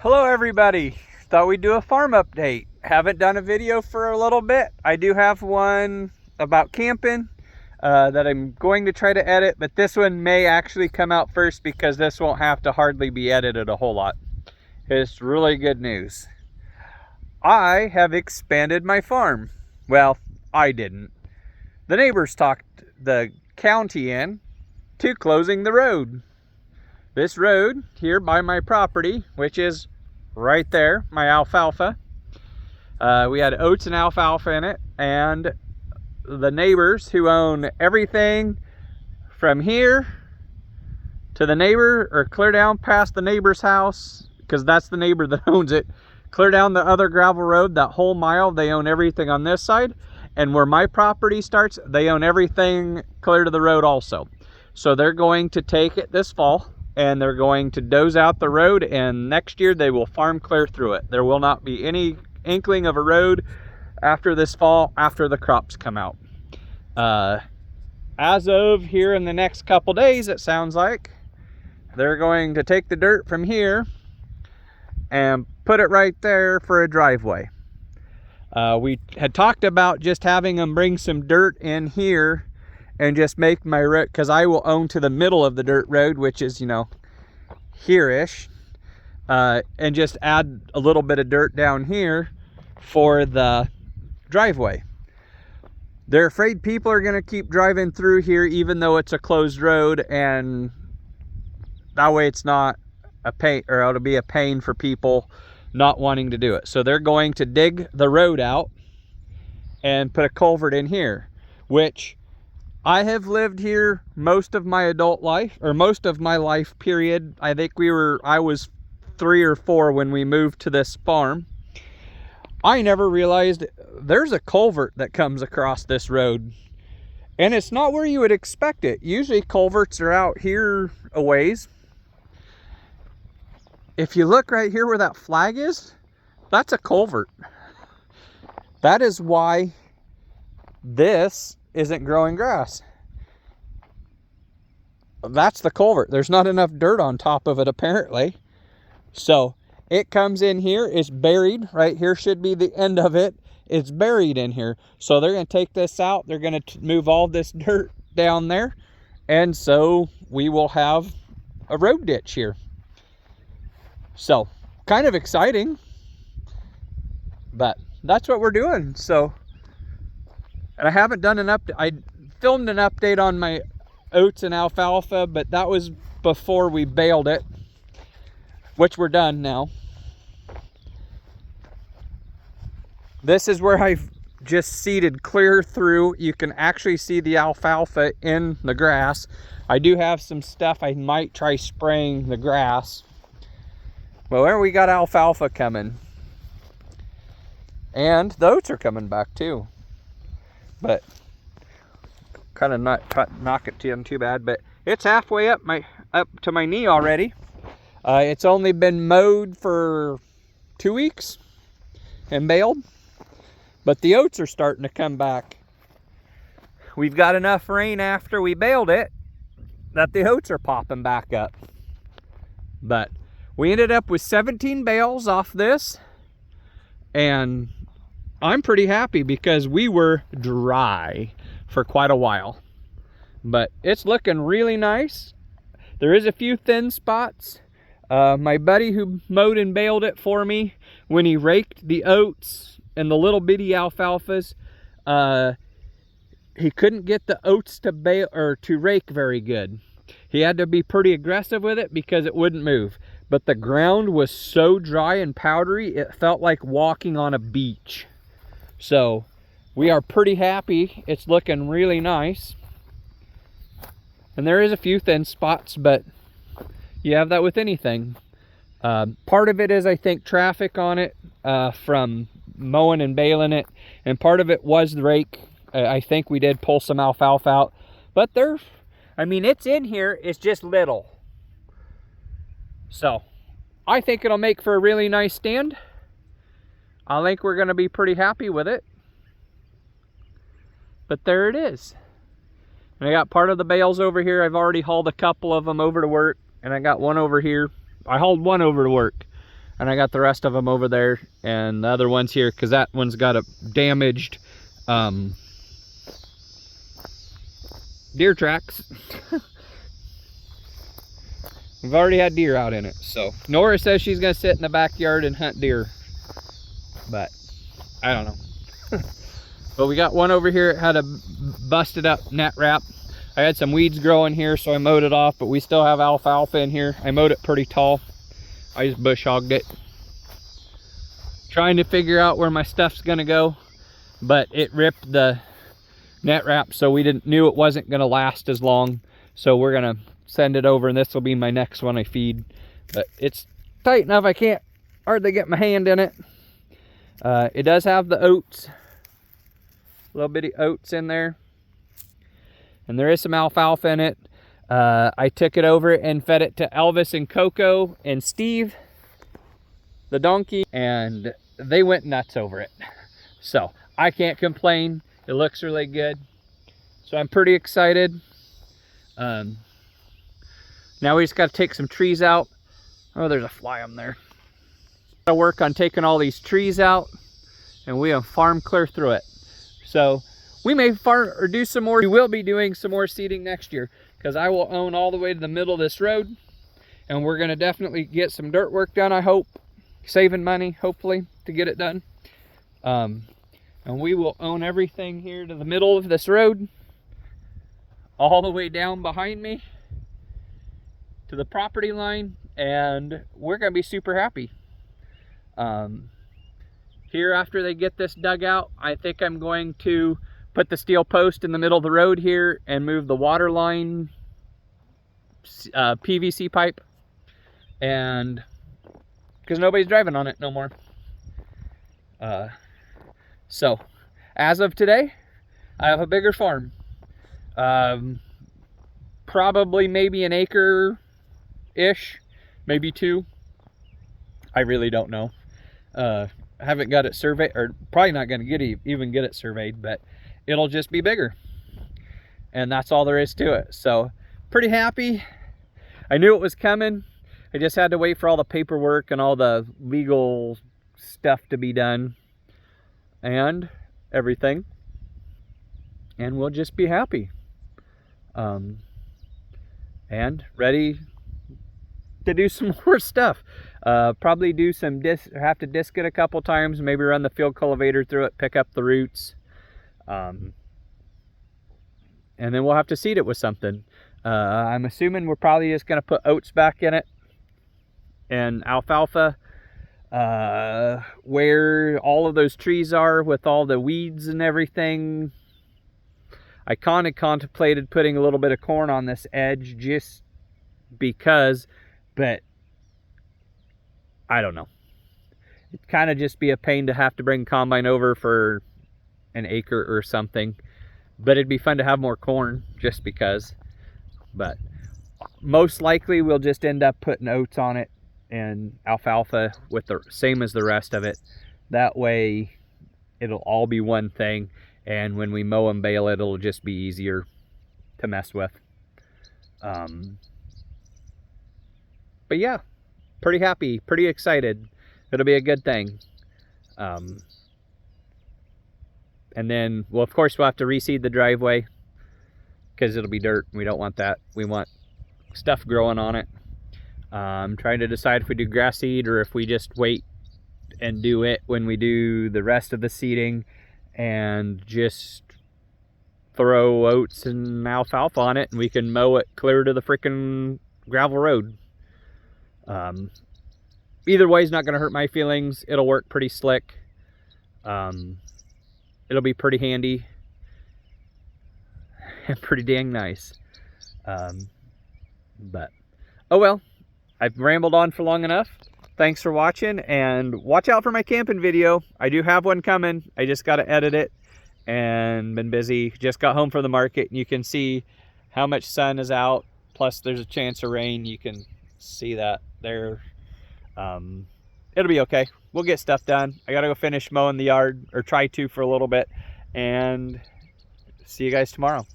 Hello everybody, thought we'd do a farm update. Haven't done a video for a little bit. I do have one about camping that I'm going to try to edit, but this one may actually come out first because this won't have to hardly be edited a whole lot. It's really good news. I have expanded my farm. Well, I didn't. The neighbors talked the county in to closing the road. This road here by my property, which is right there, my alfalfa. We had oats and alfalfa in it, and the neighbors who own everything from here to the neighbor, or clear down past the neighbor's house, because that's the neighbor that owns it, clear down the other gravel road, that whole mile, they own everything on this side. And where my property starts, they own everything clear to the road also. So they're going to take it this fall, and they're going to doze out the road, and next year they will farm clear through it. There will not be any inkling of a road after this fall, after the crops come out. As of here in the next couple days, it sounds like they're going to take the dirt from here and put it right there for a driveway. We had talked about just having them bring some dirt in here and just make my road, because I will own to the middle of the dirt road, which is, you know, here-ish, and just add a little bit of dirt down here for the driveway. They're afraid people are going to keep driving through here even though it's a closed road, and that way it's not a pain, or it'll be a pain for people not wanting to do it. So they're going to dig the road out and put a culvert in here, which I have lived here most of my adult life, or most of my life period. I think I was 3 or 4 when we moved to this farm. I never realized there's a culvert that comes across this road, and it's not where you would expect it. Usually culverts are out here a ways. If you look right here where that flag is, that's a culvert. That is why this isn't growing grass. That's the culvert. There's not enough dirt on top of it apparently. So it comes in here, it's buried. Right here should be the end of it. It's buried in here. So they're going to take this out. They're going to move all this dirt down there. And so we will have a road ditch here. So kind of exciting, but that's what we're doing. So, and I haven't done an update. I filmed an update on my oats and alfalfa, but that was before we baled it, which we're done now. This is where I've just seeded clear through. You can actually see the alfalfa in the grass. I do have some stuff I might try spraying the grass. Well, there we got alfalfa coming. And the oats are coming back too. But kind of not knock it to them too bad, but it's halfway up to my knee already. It's only been mowed for 2 weeks and baled, but the oats are starting to come back. We've got enough rain after we baled it that the oats are popping back up. But we ended up with 17 bales off this, and I'm pretty happy because we were dry for quite a while. But it's looking really nice. There is a few thin spots. My buddy who mowed and baled it for me, when he raked the oats and the little bitty alfalfas, he couldn't get the oats to bale or to rake very good. He had to be pretty aggressive with it because it wouldn't move. But the ground was so dry and powdery, it felt like walking on a beach. So we are pretty happy. It's looking really nice. And there is a few thin spots, but you have that with anything. Part of it is, I think, traffic on it from mowing and baling it. And part of it was the rake. I think we did pull some alfalfa out. But I mean, it's in here. It's just little. So I think it'll make for a really nice stand. I think we're going to be pretty happy with it. But there it is. And I got part of the bales over here. I've already hauled a couple of them over to work. And I got one over here. I hauled one over to work. and I got the rest of them over there, and the other one's here because that one's got a damaged deer tracks. We've already had deer out in it. So Nora says she's gonna sit in the backyard and hunt deer, but I don't know. But we got one over here. It had a busted up net wrap. I had some weeds growing here, so I mowed it off, but we still have alfalfa in here. I mowed it pretty tall. I just bush hogged it. Trying to figure out where my stuff's gonna go, but it ripped the net wrap, so we knew it wasn't gonna last as long. So we're gonna send it over, and this will be my next one I feed. But it's tight enough I can't hardly get my hand in it. It does have the oats, little bitty oats in there, and there is some alfalfa in it. I took it over and fed it to Elvis and Coco and Steve, the donkey, and they went nuts over it. So I can't complain. It looks really good. So I'm pretty excited. Now we just got to take some trees out. Oh, there's a fly on there. Gotta work on taking all these trees out, and we have farm clear through it. So we may farm or do some more. We will be doing some more seeding next year, because I will own all the way to the middle of this road, and we're gonna definitely get some dirt work done, I hope. Saving money, hopefully, to get it done. And we will own everything here to the middle of this road, all the way down behind me to the property line, and we're gonna be super happy. Here, after they get this dug out, I think I'm going to put the steel post in the middle of the road here and move the water line PVC pipe, and because nobody's driving on it no more. So as of today, I have a bigger farm. Probably maybe an acre-ish, maybe 2. I really don't know. I haven't got it surveyed, or probably not going to even get it surveyed, but it'll just be bigger. And that's all there is to it. So pretty happy. I knew it was coming. I just had to wait for all the paperwork and all the legal stuff to be done and everything, and we'll just be happy and ready to do some more stuff. Probably do some have to disc it a couple times, maybe run the field cultivator through it, pick up the roots, and then we'll have to seed it with something. I'm assuming we're probably just going to put oats back in it and alfalfa. Where all of those trees are with all the weeds and everything, I kind of contemplated putting a little bit of corn on this edge just because, but I don't know. It'd kind of just be a pain to have to bring combine over for an acre or something, but it'd be fun to have more corn just because. But most likely we'll just end up putting oats on it and alfalfa with the same as the rest of it. That way it'll all be one thing, and when we mow and bale it, it'll just be easier to mess with. But yeah, pretty happy, pretty excited. It'll be a good thing. And then, well, of course we'll have to reseed the driveway because it'll be dirt. We don't want that. We want stuff growing on it. I'm trying to decide if we do grass seed or if we just wait and do it when we do the rest of the seeding and just throw oats and alfalfa on it, and we can mow it clear to the freaking gravel road. Either way is not going to hurt my feelings. It'll work pretty slick. It'll be pretty handy and pretty dang nice. But oh well, I've rambled on for long enough. Thanks for watching, and watch out for my camping video. I do have one coming. I just got to edit it and been busy. Just got home from the market, and you can see how much sun is out. Plus there's a chance of rain. You can see that there. It'll be okay. We'll get stuff done. I got to go finish mowing the yard, or try to for a little bit, and see you guys tomorrow.